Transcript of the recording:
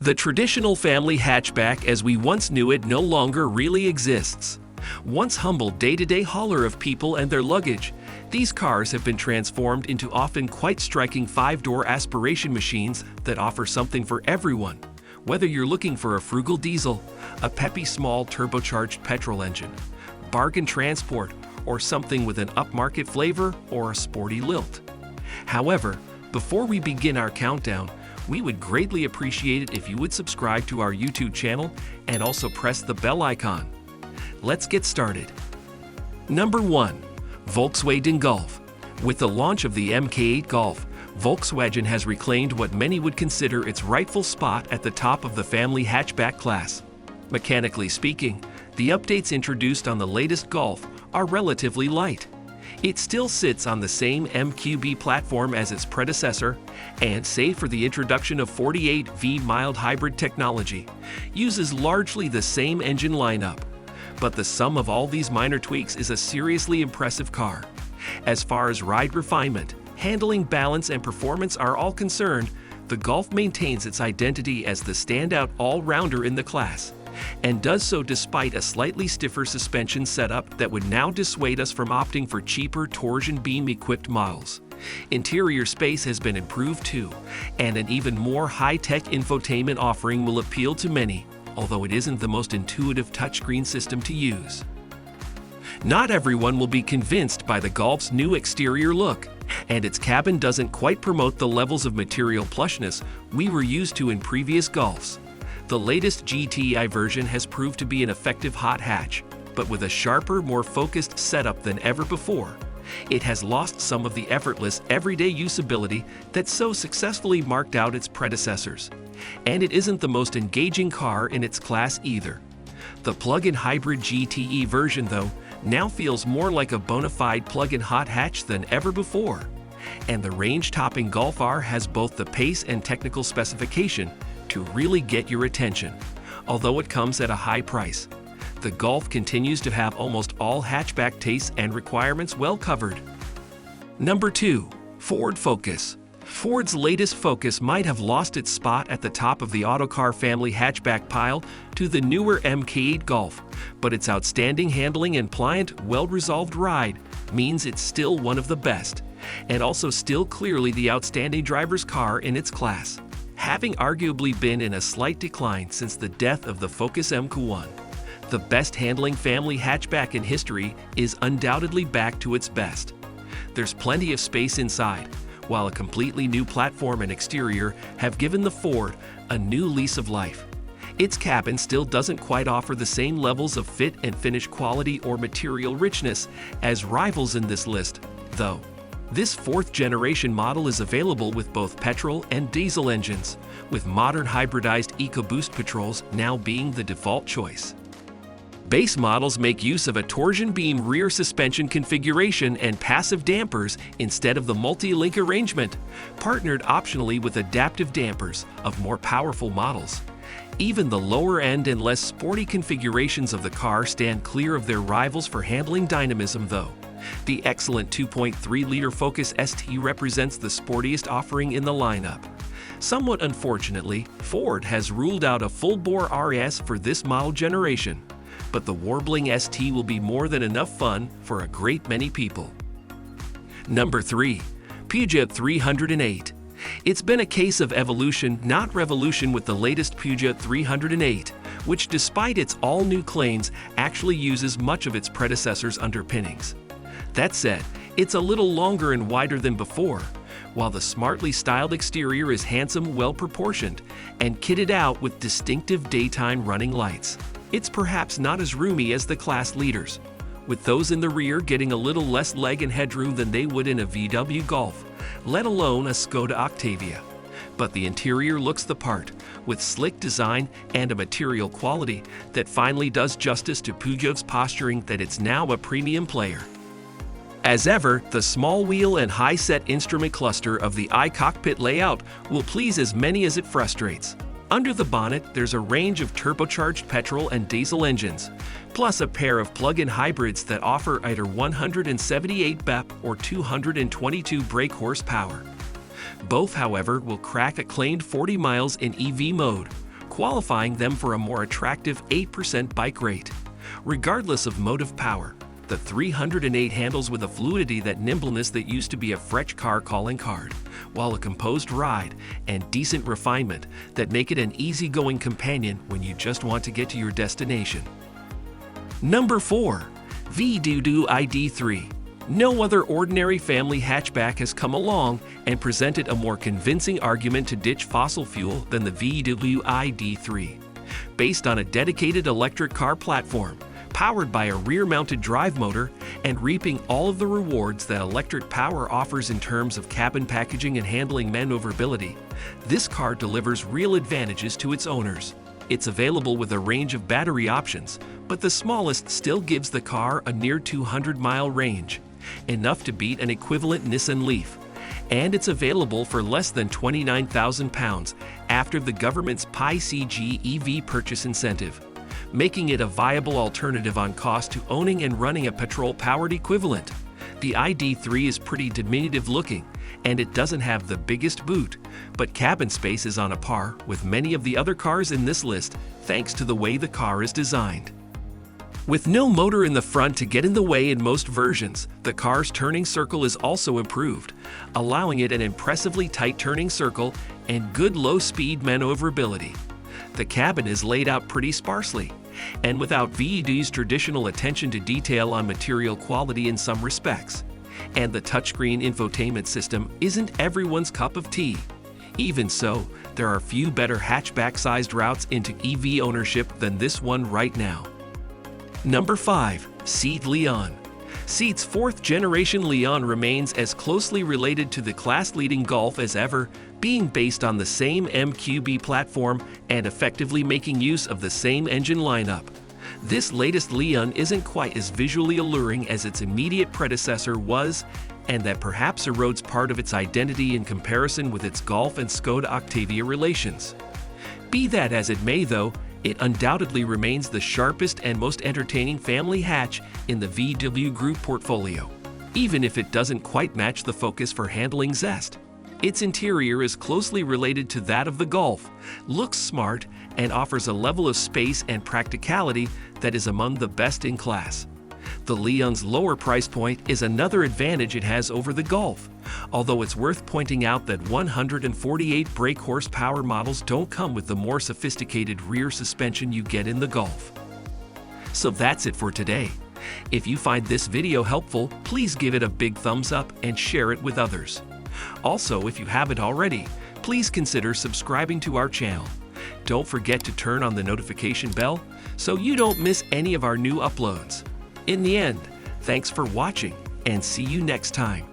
The traditional family hatchback as we once knew it no longer really exists. Once humble day-to-day hauler of people and their luggage, these cars have been transformed into often quite striking five-door aspiration machines that offer something for everyone. Whether you're looking for a frugal diesel, a peppy small turbocharged petrol engine, bargain transport, or something with an upmarket flavor or a sporty lilt. However, before we begin our countdown, we would greatly appreciate it if you would subscribe to our YouTube channel and also press the bell icon. Let's get started. Number 1. Volkswagen Golf. With the launch of the MK8 Golf, Volkswagen has reclaimed what many would consider its rightful spot at the top of the family hatchback class. Mechanically speaking, the updates introduced on the latest Golf are relatively light. It still sits on the same MQB platform as its predecessor, and save for the introduction of 48V mild hybrid technology, uses largely the same engine lineup. But the sum of all these minor tweaks is a seriously impressive car. As far as ride refinement, handling, balance, and performance are all concerned, the Golf maintains its identity as the standout all-rounder in the class, and does so despite a slightly stiffer suspension setup that would now dissuade us from opting for cheaper torsion beam-equipped models. Interior space has been improved too, and an even more high-tech infotainment offering will appeal to many, although it isn't the most intuitive touchscreen system to use. Not everyone will be convinced by the Golf's new exterior look, and its cabin doesn't quite promote the levels of material plushness we were used to in previous Golfs. The latest GTI version has proved to be an effective hot hatch, but with a sharper, more focused setup than ever before. It has lost some of the effortless, everyday usability that so successfully marked out its predecessors. And it isn't the most engaging car in its class either. The plug-in hybrid GTE version, though, now feels more like a bona fide plug-in hot hatch than ever before. And the range-topping Golf R has both the pace and technical specification to really get your attention, although it comes at a high price. The Golf continues to have almost all hatchback tastes and requirements well covered. Number 2. Ford Focus. Ford's latest Focus might have lost its spot at the top of the autocar family hatchback pile to the newer MK8 Golf, but its outstanding handling and pliant, well-resolved ride means it's still one of the best, and also still clearly the outstanding driver's car in its class, having arguably been in a slight decline since the death of the Focus MK1. The best handling family hatchback in history is undoubtedly back to its best. There's plenty of space inside, while a completely new platform and exterior have given the Ford a new lease of life. Its cabin still doesn't quite offer the same levels of fit and finish quality or material richness as rivals in this list, though. This fourth-generation model is available with both petrol and diesel engines, with modern hybridized EcoBoost patrols now being the default choice. Base models make use of a torsion beam rear suspension configuration and passive dampers instead of the multi-link arrangement, partnered optionally with adaptive dampers of more powerful models. Even the lower end and less sporty configurations of the car stand clear of their rivals for handling dynamism, though. The excellent 2.3-liter Focus ST represents the sportiest offering in the lineup. Somewhat unfortunately, Ford has ruled out a full-bore RS for this model generation, but the warbling ST will be more than enough fun for a great many people. Number 3. Peugeot 308. It's been a case of evolution, not revolution, with the latest Peugeot 308, which despite its all-new claims actually uses much of its predecessor's underpinnings. That said, it's a little longer and wider than before, while the smartly styled exterior is handsome, well-proportioned, and kitted out with distinctive daytime running lights. It's perhaps not as roomy as the class leaders, with those in the rear getting a little less leg and headroom than they would in a VW Golf, let alone a Skoda Octavia. But the interior looks the part, with slick design and a material quality that finally does justice to Peugeot's posturing that it's now a premium player. As ever, the small wheel and high-set instrument cluster of the iCockpit layout will please as many as it frustrates. Under the bonnet, there's a range of turbocharged petrol and diesel engines, plus a pair of plug-in hybrids that offer either 178 BP or 222 brake horsepower. Both, however, will crack acclaimed 40 miles in EV mode, qualifying them for a more attractive 8% bike rate. Regardless of motive power, the 308 handles with a fluidity that nimbleness that used to be a French car calling card, while a composed ride and decent refinement that make it an easygoing companion when you just want to get to your destination. Number 4. Volkswagen ID3. No other ordinary family hatchback has come along and presented a more convincing argument to ditch fossil fuel than the Volkswagen ID3. Based on a dedicated electric car platform, powered by a rear-mounted drive motor, and reaping all of the rewards that electric power offers in terms of cabin packaging and handling maneuverability, this car delivers real advantages to its owners. It's available with a range of battery options, but the smallest still gives the car a near 200-mile range, enough to beat an equivalent Nissan Leaf. And it's available for less than £29,000 after the government's PI-CG EV purchase incentive, making it a viable alternative on cost to owning and running a petrol-powered equivalent. The ID3 is pretty diminutive looking, and it doesn't have the biggest boot, but cabin space is on a par with many of the other cars in this list thanks to the way the car is designed. With no motor in the front to get in the way in most versions, the car's turning circle is also improved, allowing it an impressively tight turning circle and good low-speed maneuverability. The cabin is laid out pretty sparsely, and without VED's traditional attention to detail on material quality in some respects. And the touchscreen infotainment system isn't everyone's cup of tea. Even so, there are few better hatchback-sized routes into EV ownership than this one right now. Number 5. Seat Leon. Seat's 4th-generation Leon remains as closely related to the class-leading Golf as ever, being based on the same MQB platform and effectively making use of the same engine lineup. This latest Leon isn't quite as visually alluring as its immediate predecessor was, and that perhaps erodes part of its identity in comparison with its Golf and Skoda Octavia relations. Be that as it may though, it undoubtedly remains the sharpest and most entertaining family hatch in the VW Group portfolio, even if it doesn't quite match the focus for handling zest. Its interior is closely related to that of the Golf, looks smart, and offers a level of space and practicality that is among the best in class. The Leon's lower price point is another advantage it has over the Golf, although it's worth pointing out that 148 brake horsepower models don't come with the more sophisticated rear suspension you get in the Golf. So that's it for today. If you find this video helpful, please give it a big thumbs up and share it with others. Also, if you haven't already, please consider subscribing to our channel. Don't forget to turn on the notification bell so you don't miss any of our new uploads. In the end, thanks for watching and see you next time.